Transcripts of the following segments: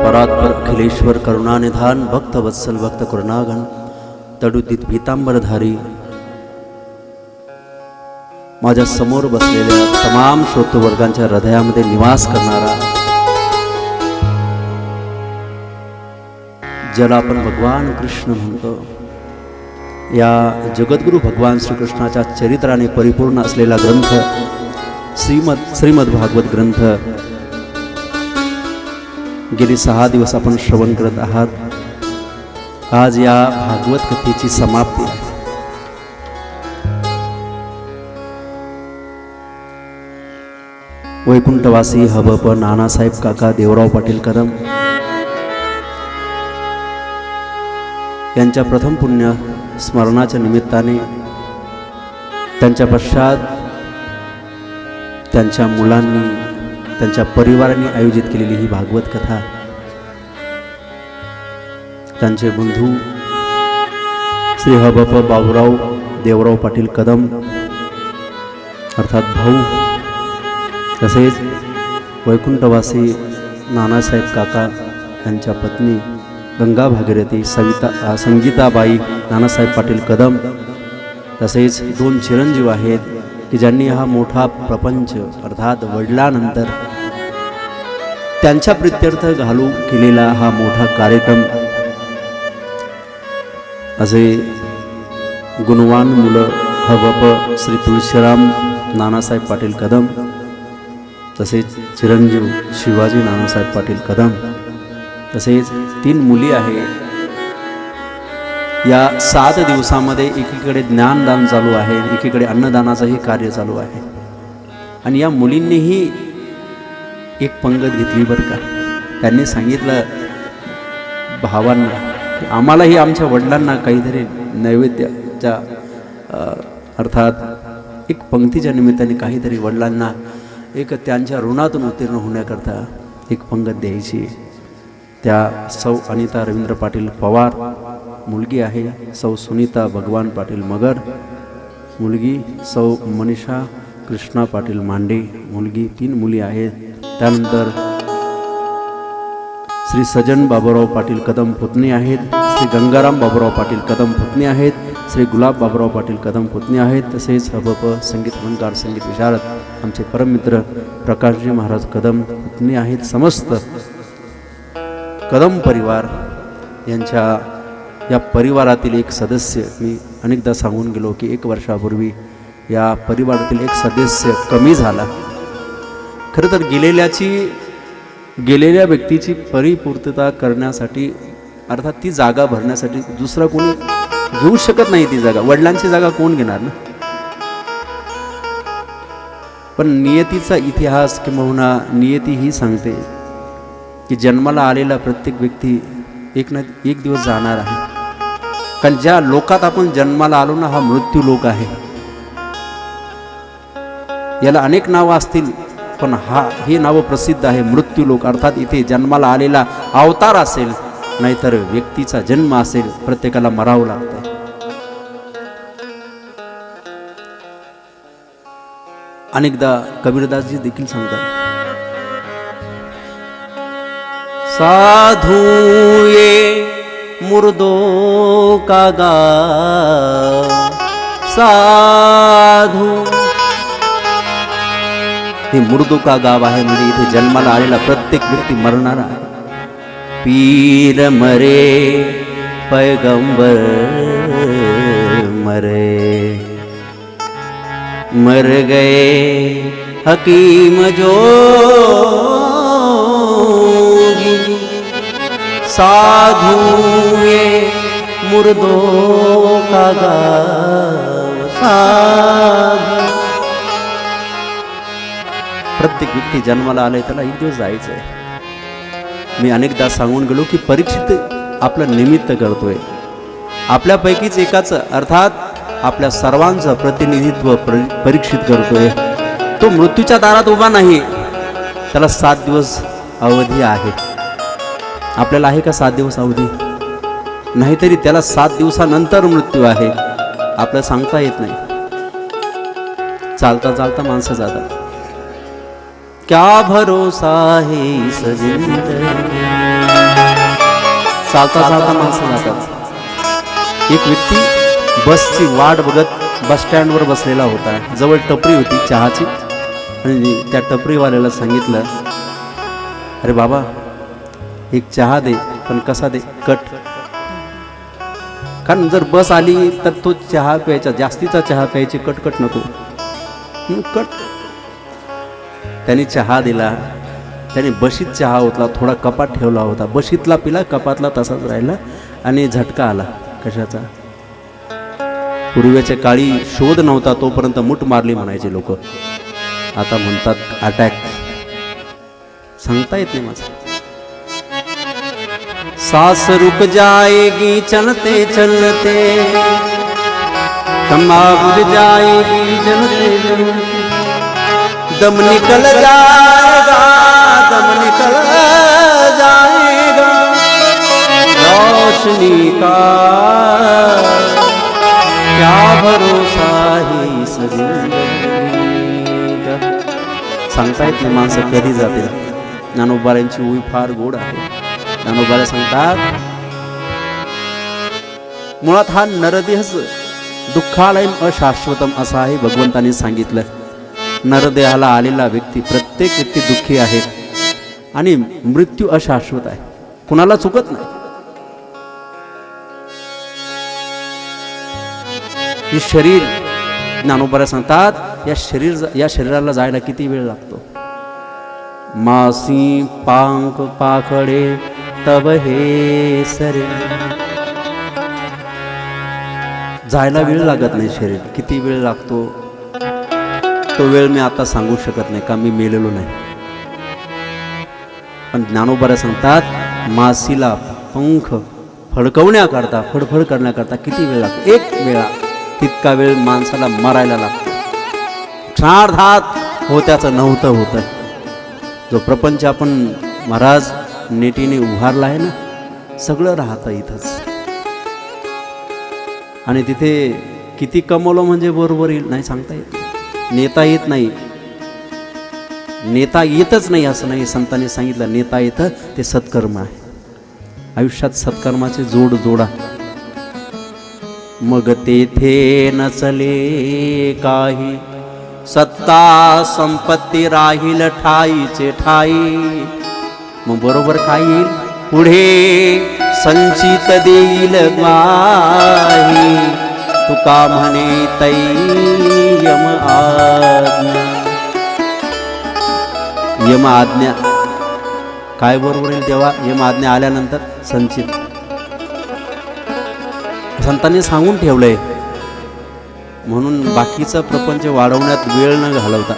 परात्पर अखिलेश्वर करुणानिधान भक्त वत्सल भक्त करुणागण तडुदित पीतांबरधारी माझ्या समोर बसलेल्या तमाम श्रोतृवर्गांच्या हृदयामध्ये निवास करणारा, ज्याला आपण भगवान कृष्ण म्हणतो, या जगद्गुरु भगवान श्रीकृष्णाच्या चरित्राने परिपूर्ण असलेला ग्रंथ श्रीमद भागवत ग्रंथ गेली 6 दिवस आपण श्रवण करत आहात. आज या भागवत कथेची समाप्ती आहे. वैकुंठवासी हबप नानासाहेब काका देवराव पाटील कदम यांच्या प्रथम पुण्य स्मरणाच्या निमित्ताने त्यांच्या पश्चात त्यांच्या मुलांनी, त्यांच्या परिवाराने आयोजित केलेली ही भागवत कथा, त्यांचे बंधू श्री हबप बाबूराव देवराव पाटील कदम अर्थात भाऊ, तसेच वैकुंठवासी नानासाहेब काका यांच्या पत्नी गंगा भागीरथी संगीताबाई नानासाहेब पाटील कदम, तसेच 2 चिरंजीव आहेत की ज्यांनी हा मोठा प्रपंच अर्थात वडिलांनंतर त्यांच्या प्रित्यर्थ घालू केलेला हा मोठा कार्यक्रम, असे गुणवान मुलं हबप श्री तुळशीराम नानासाहेब पाटील कदम, तसेच चिरंजीव शिवाजी नानासाहेब पाटील कदम, तसेच 3 मुली आहेत. या 7 दिवसामध्ये एकीकडे ज्ञानदान चालू आहे, एकीकडे अन्नदानाचंही कार्य चालू आहे. आणि या मुलींनीही एक पंगत घेतली बरं का. त्यांनी सांगितलं भावांना की आम्हालाही आमच्या वडिलांना काहीतरी नैवेद्याच्या अर्थात एक पंक्तीच्या निमित्ताने काहीतरी वडिलांना एक त्यांच्या ऋणातून उत्तीर्ण होण्याकरता एक पंगत द्यायची. त्या सौ अनिता रवींद्र पाटील पवार मुलगी आहे, सौ सुनीता भगवान पाटील मगर मुलगी, सौ मनीषा कृष्णा पाटील मांडे मुलगी, 3 मुली आहेत. त्यानंतर श्री सजन बाबूराव पाटील कदम पुतणी आहेत, श्री गंगाराम बाबूराव पाटील कदम पुतणी आहेत, श्री गुलाब बाबूराव पाटील कदम पुतणी आहेत. तसेच हबप संगीत म्हणकार संगीत विशारद आमचे परममित्र प्रकाशजी महाराज कदम पुतणी आहेत. समस्त कदम परिवार यांच्या या परिवारातील एक सदस्य, मी अनेकदा सांगून गेलो की 1 वर्षापूर्वी या परिवारातील एक सदस्य कमी झाला. खरं तर गेलेल्या व्यक्तीची परिपूर्तता करण्यासाठी अर्थात ती जागा भरण्यासाठी दुसरा कोणी घेऊ शकत नाही. ती जागा वडिलांची जागा कोण घेणार ना. पण नियतीचा इतिहास किंवा नियती ही सांगते की जन्माला आलेला प्रत्येक व्यक्ती एक ना एक दिवस जाणार आहे. कारण ज्या लोकात आपण जन्माला आलो ना, हा मृत्यू लोक आहे. याला अनेक नावं असतील, पण हे नाव प्रसिद्ध आहे मृत्यू लोक. अर्थात इथे जन्माला आलेला अवतार असेल, नाहीतर व्यक्तीचा जन्म असेल, प्रत्येकाला मरावं लागतं. अनेकदा कबीरदासजी देखील सांगतात, साधू ये मुर्दों का गाँव, साधू हे मुर्दों का गाव आहे. म्हणजे इथे जन्माला आलेला प्रत्येक व्यक्ती मरणारा आहे. पीर मरे पैगंबर मरे, मर गए हकीम जोगी, साधु ये मुर्दों का गाँव, साधु. प्रत्येक व्यक्ती जन्माला आलाय त्याला एक दिवस जायचं आहे. मी अनेकदा सांगून गेलो की परीक्षित आपलं निमित्त करतोय. आपल्यापैकीच एकाचं अर्थात आपल्या सर्वांचं प्रतिनिधित्व परीक्षित करतोय. तो मृत्यूच्या दारात उभा नाही, त्याला 7 दिवस अवधी आहे. आपल्याला आहे का 7 दिवस अवधी? नाहीतरी त्याला 7 दिवसानंतर मृत्यू आहे. आपल्याला सांगता येत नाही. चालता चालता माणसं जातात. क्या भरोसा है इस जिंदगी चालता चालता माणसं जातात. एक व्यक्ती बसची वाट बघत बस स्टँडवर बसलेला होता. जवळ टपरी होती चहाची, आणि त्या टपरीवाल्याला सांगितलं, अरे बाबा एक चहा दे, पण कसा दे, कट. कारण जर बस आली तर तो चहा प्यायचा, जास्तीचा चहा प्यायची, कटकट नको, कट. त्याने चहा दिला. त्याने बशीत चहा ओतला, थोडा कपात ठेवला होता, बशीतला पिला, कपातला तसाच राहिला. आणि झटका आला. कशाचा? पूर्वीच्या काळी शोध नव्हता तोपर्यंत मूठ मारली म्हणायचे लोक. आता म्हणतात अटॅक. सांगता येत नाही माझं. सांस रुक जाएगी चलते चलते, क्षमा बुझ जाएगी जलते जलते, दम निकल जाएगा, दम निकल जाएगा, रोशनी का क्या भरोसा है इस जिंदगी का. सांगता येत नाही माणसं कधी जातील. ज्ञानोबारांची ओवी फार गोड आहे. ज्ञानोबाला सांगतात, मुळात हा नरदेहच दुःखालयम अशाश्वतम असा आहे भगवंतांनी सांगितलं. नरदेहाला आलेला व्यक्ती, प्रत्येक व्यक्ती दुःखी आहे आणि मृत्यू अशाश्वत आहे, कुणाला चुकत नाही. हे शरीर, ज्ञानोबा सांगतात, या शरीराला जायला किती वेळ लागतो. मासी पांख पाखडे तब हे सरे, जायला वेळ लागत नाही. शरीर किती वेळ लागतो तो वेळ मी आता सांगू शकत नाही, का मी मेलेलो नाही. पण ज्ञानोबा सांगतात, मासीला पंख फडकवण्याकरता, फडफड करण्याकरता किती वेळ लागतो. एक वेळा तितका वेळ माणसाला मरायला लागतो. क्षणार्धात होत्याचं नव्हतं होतं. जो प्रपंच आपण महाराज नेटीने उभारला आहे ना, सगळं राहतं इथंच. आणि तिथे किती कमवलं म्हणजे बरोबर येईल नाही सांगता येत. नेता येत नाही, नेता येतच नाही असं नाही. संतांनी सांगितलं नेता येतं ते सत्कर्म आहे. आयुष्यात सत्कर्माचे जोड जोडा, मग तेथे नचले काही, सत्ता संपत्ती राहील ठाईचे ठाई. मग बरोबर काय येईल पुढे, संचित देईल ग्वाही, तुका म्हणे तै यम आज्ञा. यम आज्ञा काय बरोबर येईल तेव्हा, यम आज्ञा आल्यानंतर संचित. संतांनी सांगून ठेवलंय. म्हणून बाकीचा प्रपंच वाढवण्यात वेळ न घालवता,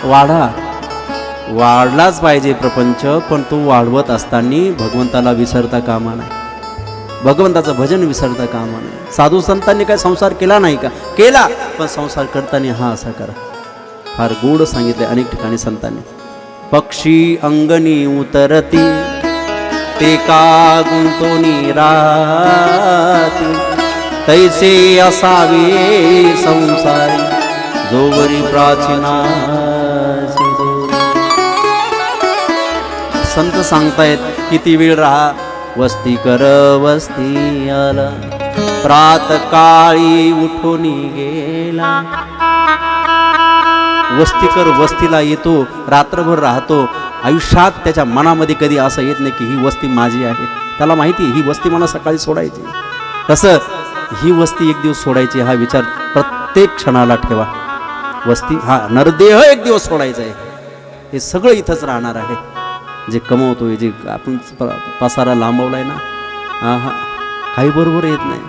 वाढलाच पाहिजे प्रपंच, पण तो वाढवत असताना भगवंताला विसरता कामा नाही, भगवंताचं भजन विसरता कामा नाही. साधू संतांनी काय संसार केला नाही का? केला, पण संसार करताना हा असा करा. फार गोड सांगितले अनेक ठिकाणी संतांनी. पक्षी अंगणी उतरती, ते का गुंतोनी राती, तैसे असावे संसारी, जोवरी प्राचीना. संत सांगतायत किती वेळ राहा. वस्ती कर वस्ती आला, प्रात काळी उठोनी गेला. वस्ती कर वस्तीला येतो, रात्रभर राहतो. आयुष्यात त्याच्या मनामध्ये कधी असं येत नाही की ही वस्ती माझी आहे. त्याला माहिती ही वस्ती मला सकाळी सोडायची. तसं ही वस्ती एक दिवस सोडायची हा विचार प्रत्येक क्षणाला ठेवा. वस्ती हा नरदेह एक दिवस सोडायचा आहे. हे सगळं इथंच राहणार आहे. जे कमवतोय, जे आपण पसारा लांबवलाय ना, हा काही बरोबर येत नाही.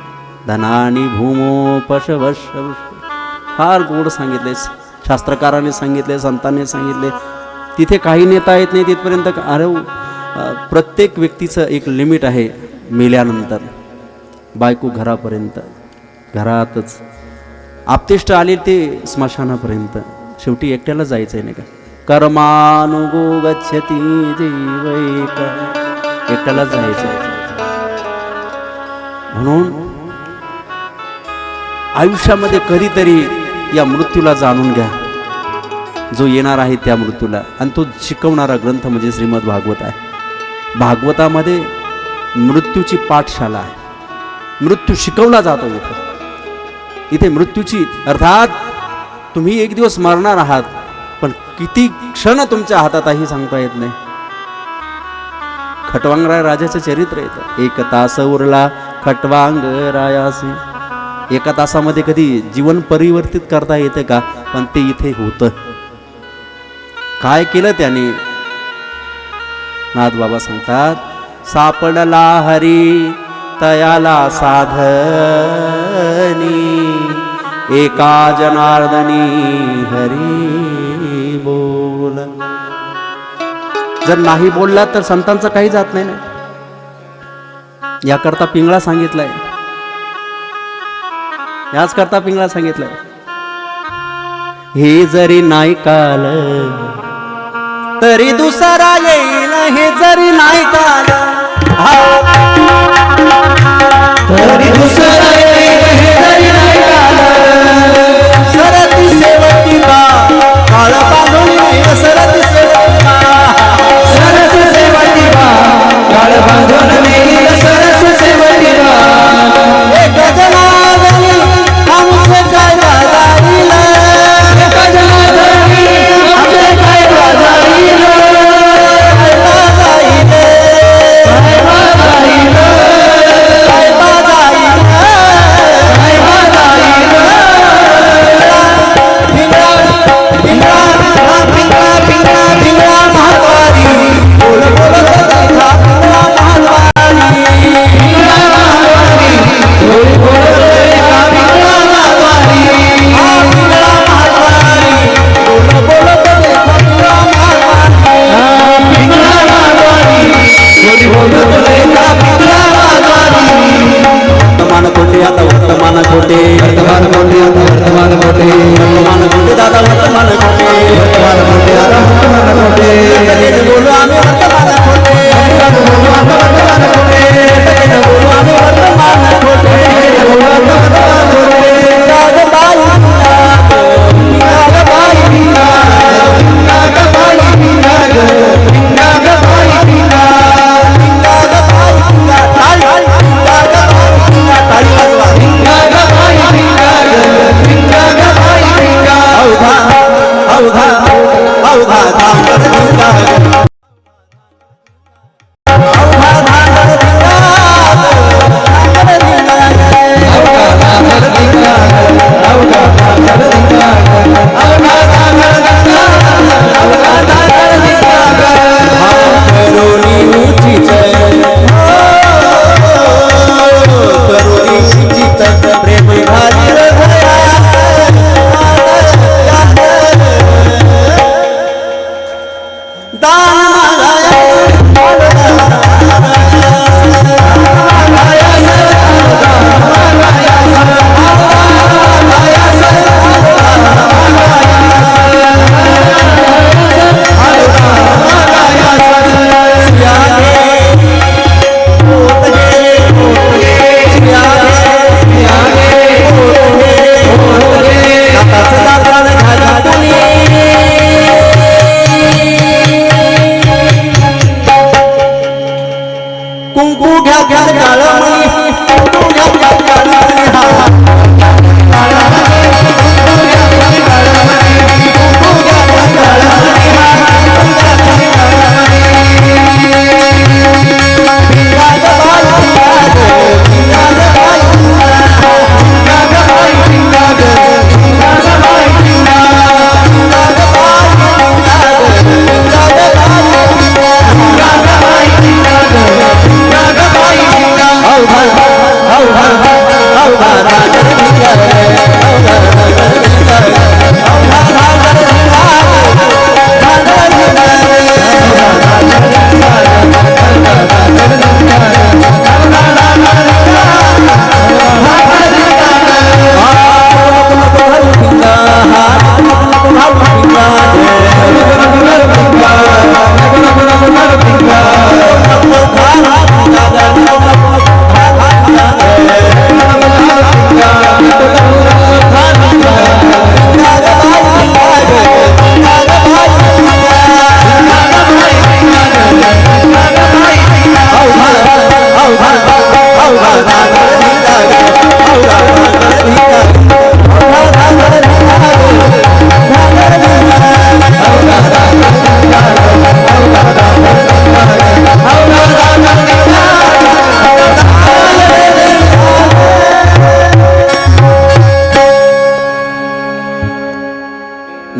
धनानी भूमो पशवश, फार गोड सांगितले शास्त्रकारांनी सांगितले, संतांनी सांगितले. तिथे काही नेता येत नाही तिथपर्यंत. अरे प्रत्येक व्यक्तीचं एक लिमिट आहे. मेल्यानंतर बायको घरापर्यंत, घरातच. आपतेष्ट आले ते स्मशानापर्यंत. शेवटी एकट्याला जायचंय नाही का. कर्मानुगो गच्छति जीवैक, एकट्याला जायचं. म्हणून आयुष्यामध्ये कधीतरी या मृत्यूला जाणून घ्या, जो येणार आहे त्या मृत्यूला. आणि तो शिकवणारा ग्रंथ म्हणजे श्रीमद भागवत आहे. भागवतामध्ये मृत्यूची पाठशाला आहे. मृत्यू शिकवला जातो इथे मृत्यूची, अर्थात तुम्ही एक दिवस मरणार आहात, पण किती क्षण तुमच्या हातात आहे सांगता येत नाही. खटवांगराय राजाचं चरित्र येतं. 1 तास उरला खटवांग रायासी. 1 तासामध्ये कधी जीवन परिवर्तित करता येते का? पण ते इथे होतं. काय केलं त्याने? नाथ बाबा सांगतात, सापडला हरी तयाला साधनी, एका जनार्दनी हरी बोल. जर नाही बोलला तर संतांचं काही जात नाही ना. याकरता पिंगळा सांगितलाय, याच करता पिंगळा सांगितलाय. हे जरी नाही काल तरी दुसरा येईल, हे जरी नाही काल तरी दुसरा येईल, हे जरी नाही काल. सरती सेवती बा काळ बांधून येईल, सरती सेवती बा, सरती सेवती बा काळ बांधून येईल, सरती सेवती बा. एक जनार्दनी आमचे काय जाईल, एक जनार्दनी आमचे काय जाईल,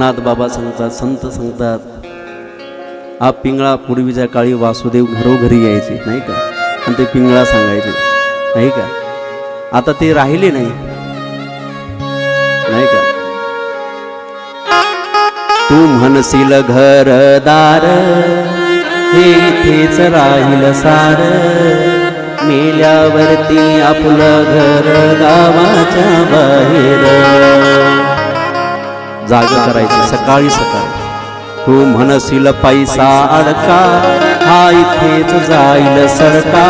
एकनाथ बाबा सांगतात, संत सांगतात, हा पिंगळा पूर्वीच्या काळी वासुदेव घरोघरी यायचे नाही का, आणि ते पिंगळा सांगायचे नाही का. आता ते राहिले नाही नाही का. तू म्हणशील घरदार हे इथेच राहील सार, मेल्यावरती आपलं घर गावाच्या बाहेर. जागा करायची सकाळी सकाळी. तू म्हणशील पैसा अडका हा इथेच जाईल सरका,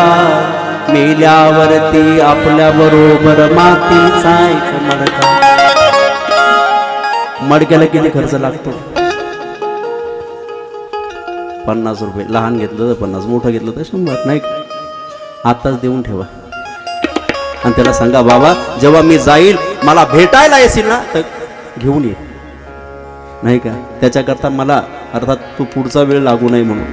मेल्यावरती आपल्या बरोबर मातीचा एक मडका. मडक्याला किती खर्च लागतो? 50 रुपये. लहान घेतलं तर 50, मोठं घेतलं तर 100. नाही का? आताच देऊन ठेवा आणि त्याला सांगा, बाबा जेव्हा मी जाईल मला भेटायला येशील ना तर घेऊन ये नाही का. त्याच्याकरता मला अर्थात तू पुढचा वेळ लागू नये म्हणून.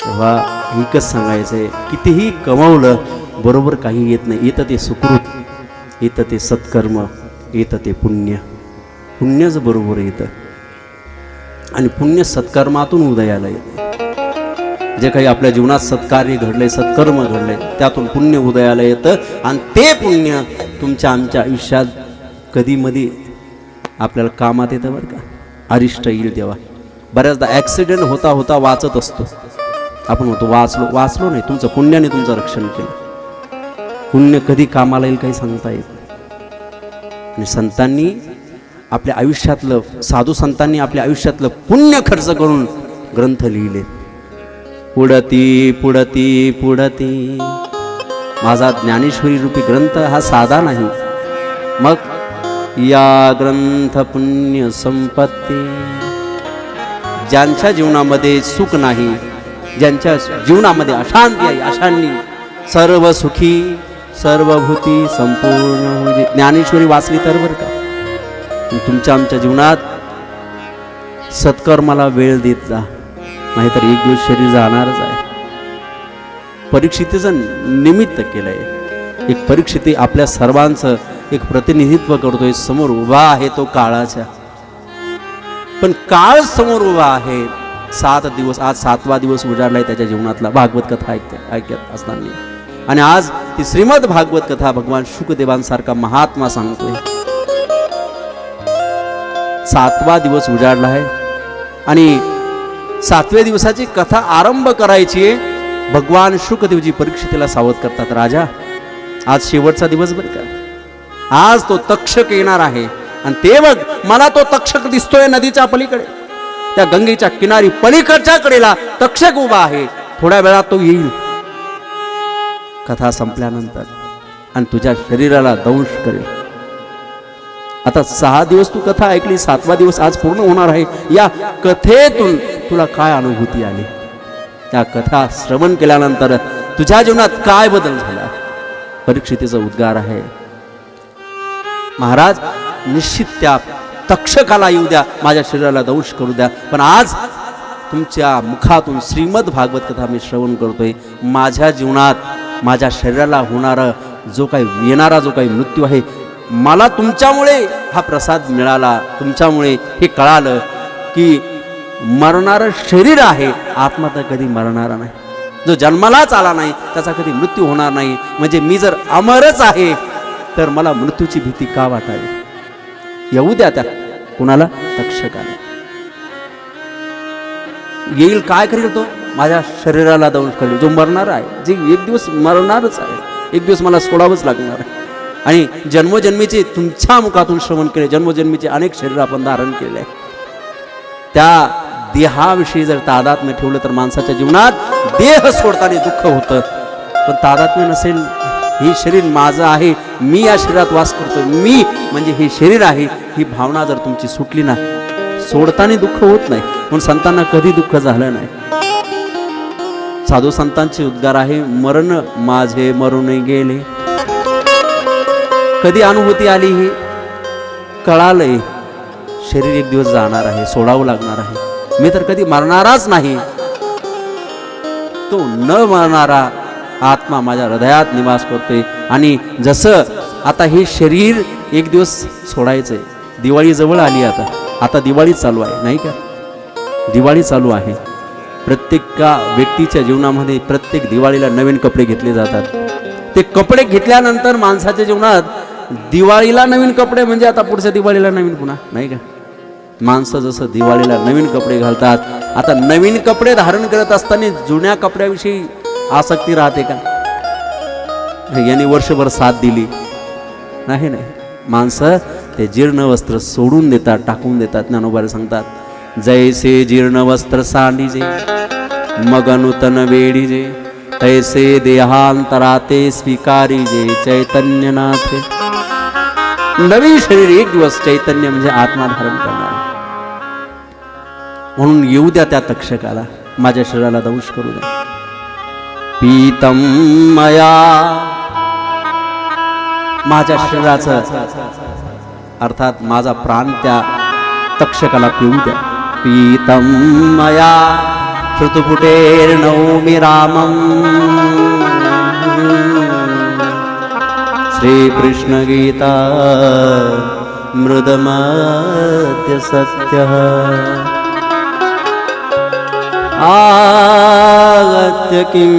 तेव्हा एकच सांगायचंय, कितीही कमावलं बरोबर काही येत नाही. येतं ते सुकृत, येतं ते सत्कर्म, येतं ते पुण्य. पुण्यच बरोबर येतं आणि पुण्य सत्कर्मातून उदयाला येते. जे काही आपल्या जीवनात सत्कार्य घडले, सत्कर्म घडले, त्यातून पुण्य उदयाला येतं आणि ते पुण्य तुमच्या आमच्या आयुष्यात कधी मधी आपल्याला कामात येतं बरं का. अरिष्ट येईल तेव्हा. बऱ्याचदा ॲक्सिडेंट होता होता वाचत असतो आपण, म्हणतो वाचलो नाही. तुमचं पुण्याने तुमचं रक्षण केलं. पुण्य कधी कामाला येईल काही सांगता येत नाही. आणि संतांनी आपल्या आयुष्यातलं, साधू संतांनी आपल्या आयुष्यातलं पुण्य खर्च करून ग्रंथ लिहिले. पुढती पुढती पुढती. माझा ज्ञानेश्वरी रूपी ग्रंथ हा साधा नाही. मग या ग्रंथ पुण्य संपत्ती. ज्यांच्या जीवनामध्ये सुख नाही, ज्यांच्या जीवनामध्ये अशांती आहे, अशांनी सर्व सुखी सर्वभूती संपूर्ण होईल. ज्ञानेश्वरी वाचली तर बरं का. तुमच्या आमच्या जीवनात सत्कर्माला वेळ देत जा, नाहीतर एक दिवस शरीर जाणारच आहे. परीक्षितेचं निमित्त केलंय. एक परीक्षित आपल्या सर्वांचं एक प्रतिनिधित्व करतोय. समोर उभा आहे तो काळाच्या, पण काळ समोर उभा आहे. 7 दिवस, आज 7वा दिवस उजाडलाय त्याच्या जीवनातला. भागवत कथा ऐकत असताना, आणि आज ती श्रीमद भागवत कथा भगवान शुकदेवांसारखा महात्मा सांगतोय. 7वा दिवस उजाडला आहे आणि 7व्या दिवसाची कथा आरंभ करायची आहे. भगवान शुकदेवजी परीक्षितेला सावध करतात, राजा आज शेवटचा दिवस बरं का. आज तो तक्षक येणार आहे आणि ते बघ, मला तो तक्षक दिसतोय नदीच्या पलीकडे, त्या गंगेच्या किनारी पलीकडच्या कडेला तक्षक उभा आहे. थोड्या वेळात तो येईल कथा संपल्यानंतर आणि तुझ्या शरीराला दंश करेल. आता 6 दिवस तू कथा ऐकली, 7वा दिवस आज पूर्ण होणार आहे. या कथेतून तुला काय अनुभूती आली? त्या कथा श्रवण केल्यानंतर तुझ्या जीवनात काय बदल झाला? परीक्षितेचा उद्गार आहे, महाराज निश्चित त्या तक्षकाला येऊ द्या, माझ्या शरीराला दंश करू द्या, पण आज तुमच्या मुखातून श्रीमद भागवत कथा मी श्रवण करतोय. माझ्या जीवनात माझ्या शरीराला होणारा जो काही येणारा जो काही मृत्यू आहे, मला तुमच्यामुळे हा प्रसाद मिळाला. तुमच्यामुळे हे कळालं की मरणारं शरीर आहे, आत्मा तर कधी मरणारा नाही. जो जन्मालाच आला नाही त्याचा कधी मृत्यू होणार नाही. म्हणजे मी जर अमरच आहे तर मला मृत्यूची भीती का वाटावी? येऊ द्या त्या कुणाला? तक्षकाला. येईल, काय करेल तो? माझ्या शरीराला दंश करेल. जो मरणार आहे, जे एक दिवस मरणारच आहे, एक दिवस मला सोडावंच लागणार आहे. आणि जन्मोजन्मीचे तुमच्या मुखातून श्रवण केले, जन्मोजन्मीचे अनेक शरीर आपण धारण केले आहे. त्या देहाविषयी जर तादात्म्य ठेवलं तर माणसाच्या जीवनात देह सोडताना दुःख होतं. पण तादात्म्य नसेल, हे शरीर माझं आहे, मी या शरीरात वास करतो, मी म्हणजे हे शरीर आहे, ही भावना जर तुमची सुटली ना, सोडताना दुःख होत नाही. म्हणून संतांना कधी दुःख झालं नाही. साधू संतांचे उद्गार आहे, मरण माझे मरून गेले. कधी अनुभूती आली? ही कळालंय शरीर एक दिवस जाणार आहे, सोडावं लागणार आहे. मी तर कधी मरणाराच नाही. तो न मरणारा आत्मा माझ्या हृदयात निवास करतोय. आणि जसं आता हे शरीर एक दिवस सोडायचंय, दिवाळी जवळ आली आता दिवाळी चालू आहे नाही का? दिवाळी चालू आहे. प्रत्येक व्यक्तीच्या जीवनामध्ये प्रत्येक दिवाळीला नवीन कपडे घेतले जातात. ते कपडे घेतल्यानंतर माणसाच्या जीवनात दिवाळीला नवीन कपडे म्हणजे आता पुढच्या दिवाळीला नवीन पुन्हा नाही का? माणसं जसं दिवाळीला नवीन कपडे घालतात, आता नवीन कपडे धारण करत असताना जुन्या कपड्याविषयी आसक्ती राहते का? यांनी वर्षभर साथ दिली नाही. माणसं ते जीर्ण वस्त्र सोडून देतात, टाकून देतात. ज्ञानोबा सांगतात, जैसे जीर्ण वस्त्र सांडीजे मग नूतन वेडीजे, तैसे देहांतराते स्वीकारीजे चैतन्यनाथे. नवीन शरीर एक दिवस चैतन्य म्हणजे आत्मा धारण करणार. म्हणून येऊ द्या त्या तक्षकाला, माझ्या शरीराला दंश करू द्या. पीतम मया, माझ्या शरीराचं अर्थात माझा प्राण त्या तक्षकाला पिऊ द्या. पीतम मया श्रुतपुटेर्नौमि रामं, श्रीकृष्ण गीता मृदमद्य सत्यः. आगत्य किं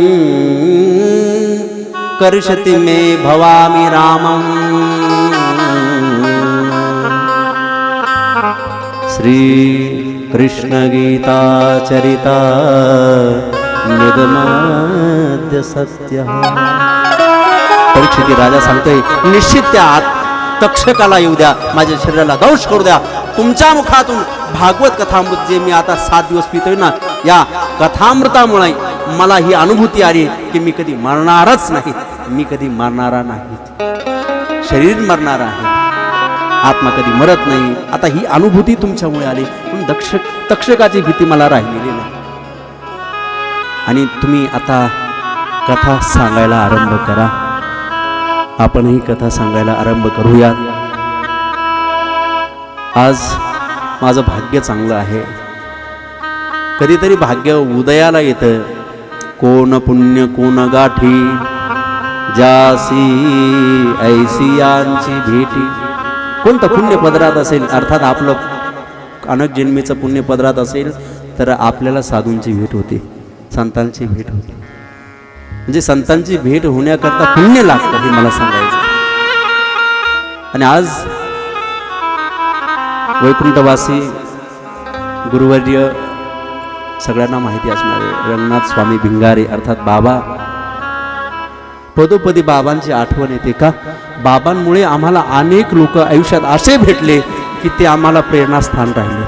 कर्षति मे भवामि रामं, श्री कृष्ण गीता चरिता मृदमद्य सत्यः. परीक्षित राजा सांगतोय, निश्चित त्या तक्षकाला येऊ द्या, माझ्या शरीराला दंश करू द्या. तुमच्या मुखातून भागवत कथामृत जे मी आता 7 दिवस पितोय ना, या कथामृतामुळे मला ही अनुभूती आली की मी कधी मरणारच नाही, मी कधी मरणारा नाही. शरीर मरणार आहे, आत्मा कधी मरत नाही. आता ही अनुभूती तुमच्यामुळे आली, पण तक्षकाची भीती मला राहिलेली नाही. आणि तुम्ही आता कथा सांगायला आरंभ करा. आपणही कथा सांगायला आरंभ करूयात. आज माझं भाग्य चांगलं आहे. कधीतरी भाग्य उदयाला येतं. कोण पुण्य कोण गाठी, जासी ऐसी यांची भेटी. कोणतं पुण्य पदरात असेल, अर्थात आपलं अनेक जन्मीचं पुण्य पदरात असेल तर आपल्याला साधूंची भेट होते, संतांची भेट होते. म्हणजे संतांची भेट होण्याकरता पुण्य लागतं हे मला सांगायचं. आणि आज वैकुंठवासी गुरुवर्य सगळ्यांना माहिती असणारे रंगनाथ स्वामी भिंगारे अर्थात बाबा, पदोपदी बाबांची आठवण येते का? बाबांमुळे आम्हाला अनेक लोक आयुष्यात असे भेटले की ते आम्हाला प्रेरणास्थान राहिले.